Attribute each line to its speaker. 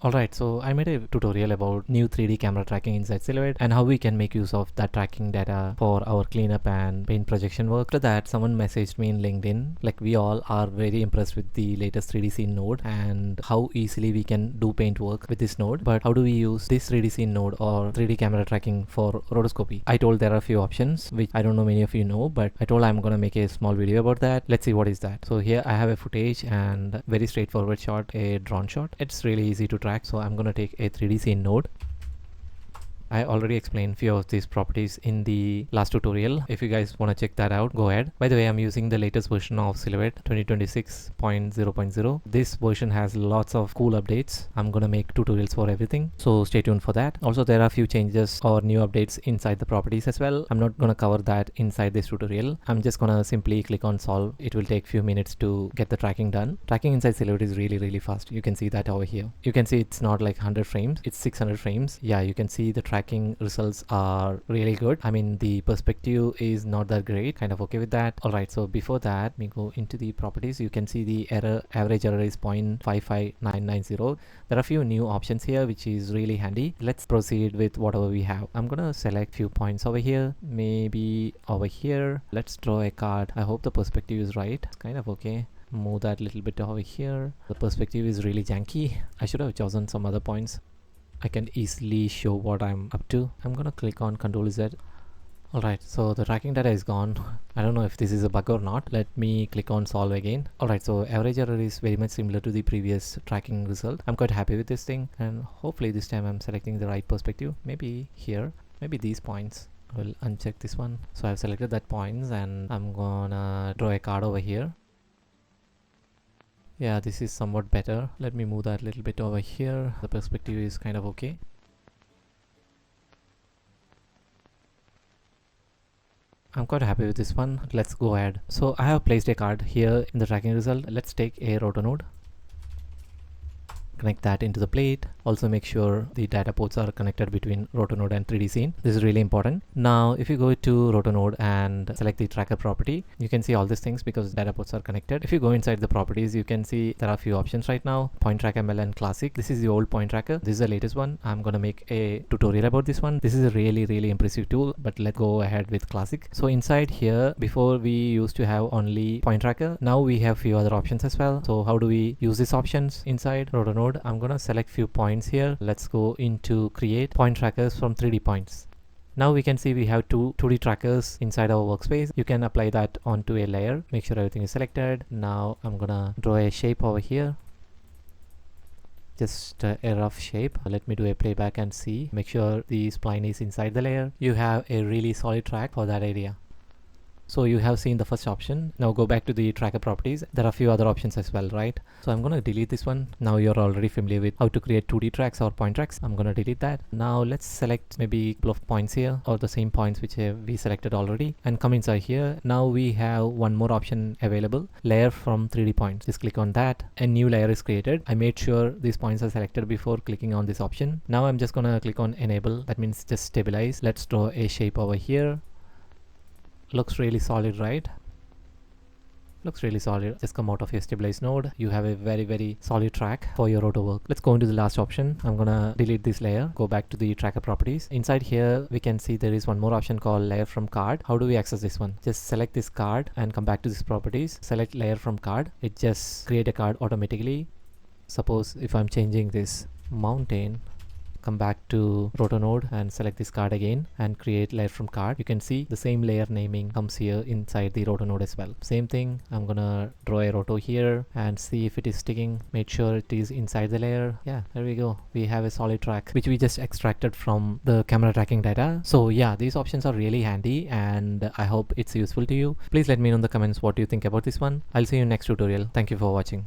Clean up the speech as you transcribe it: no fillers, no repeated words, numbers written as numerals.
Speaker 1: Alright, so I made a tutorial about new 3D camera tracking inside Silhouette and how we can make use of that tracking data for our cleanup and paint projection work. After that, someone messaged me in LinkedIn, like we all are very impressed with the latest 3D scene node and how easily we can do paint work with this node. But how do we use this 3D scene node or 3D camera tracking for rotoscopy? I told there are a few options, which I don't know many of you know, but I told I'm gonna make a small video about that. Let's see what is that. So here I have a footage and very straightforward shot, a drawn shot. It's really easy to track. So I'm gonna take a 3D scene node. I already explained few of these properties in the last tutorial. If you guys want to check that out, go ahead. By the way, I'm using the latest version of Silhouette 2026.0.0. This version has lots of cool updates. I'm gonna make tutorials for everything, so stay tuned for that. Also, there are a few changes or new updates inside the properties as well. I'm not gonna cover that inside this tutorial. I'm just gonna simply click on solve. It will take few minutes to get the tracking done. Tracking inside Silhouette is really fast. You can see that over here. You can see it's not like 100 frames, it's 600 frames. Yeah, you can see the tracking results are really good. I mean, the perspective is not that great, kind of okay with that. Alright, so before that, we go into the properties. You can see the average error is 0.55990. There are a few new options here, which is really handy. Let's proceed with whatever we have. I'm gonna select few points over here, maybe over here. Let's draw a card. I hope the perspective is right. It's kind of okay. Move that a little bit over here. The perspective is really janky. I should have chosen some other points. I can easily show what I'm up to. I'm gonna click on Ctrl Z. Alright, so the tracking data is gone. I don't know if this is a bug or not. Let me click on solve again. Alright, so average error is very much similar to the previous tracking result. I'm quite happy with this thing, and hopefully this time I'm selecting the right perspective. Maybe here, maybe these points. I will uncheck this one. So I've selected that points and I'm gonna draw a card over here. Yeah, this is somewhat better. Let me move that a little bit over here. The perspective is kind of okay. I'm quite happy with this one. Let's go ahead. So I have placed a card here in the tracking result. Let's take a roto node. Connect that into the plate. Also make sure the data ports are connected between roto node and 3D scene. This is really important. Now if you go to roto node and select the tracker property, you can see all these things because data ports are connected. If you go inside the properties, you can see there are a few options right now. Point track ML and classic. This is the old point tracker. This is the latest one. I'm gonna make a tutorial about this one. This is a really impressive tool, but let's go ahead with classic. So inside here, before we used to have only point tracker. Now we have few other options as well. So how do we use these options inside roto node? I'm gonna select few points here. Let's go into create point trackers from 3D points. Now we can see we have two 2D trackers inside our workspace. You can apply that onto a layer. Make sure everything is selected. Now I'm gonna draw a shape over here. Just a rough shape. Let me do a playback and see. Make sure the spline is inside the layer. You have a really solid track for that area. So you have seen the first option. Now go back to the tracker properties. There are a few other options as well, right? So I'm gonna delete this one. Now you're already familiar with how to create 2D tracks or point tracks. I'm gonna delete that. Now let's select maybe a couple of points here or the same points which we selected already and come inside here. Now we have one more option available, layer from 3D points. Just click on that. A new layer is created. I made sure these points are selected before clicking on this option. Now I'm just gonna click on enable. That means just stabilize. Let's draw a shape over here. Looks really solid, right? Looks really solid. Just come out of your stabilize node. You have a very solid track for your roto work. Let's go into the last option. I'm gonna delete this layer. Go back to the tracker properties. Inside here, we can see there is one more option called layer from card. How do we access this one? Just select this card and come back to this properties. Select layer from card. It just create a card automatically. Suppose if I'm changing this mountain, come back to roto node and select this card again and create layer from card. You can see the same layer naming comes here inside the roto node as well. Same thing. I'm gonna draw a roto here and see if it is sticking. Make sure it is inside the layer. Yeah, there we go. We have a solid track which we just extracted from the camera tracking data. So yeah, these options are really handy and I hope it's useful to you. Please let me know in the comments what you think about this one. I'll see you in next tutorial. Thank you for watching.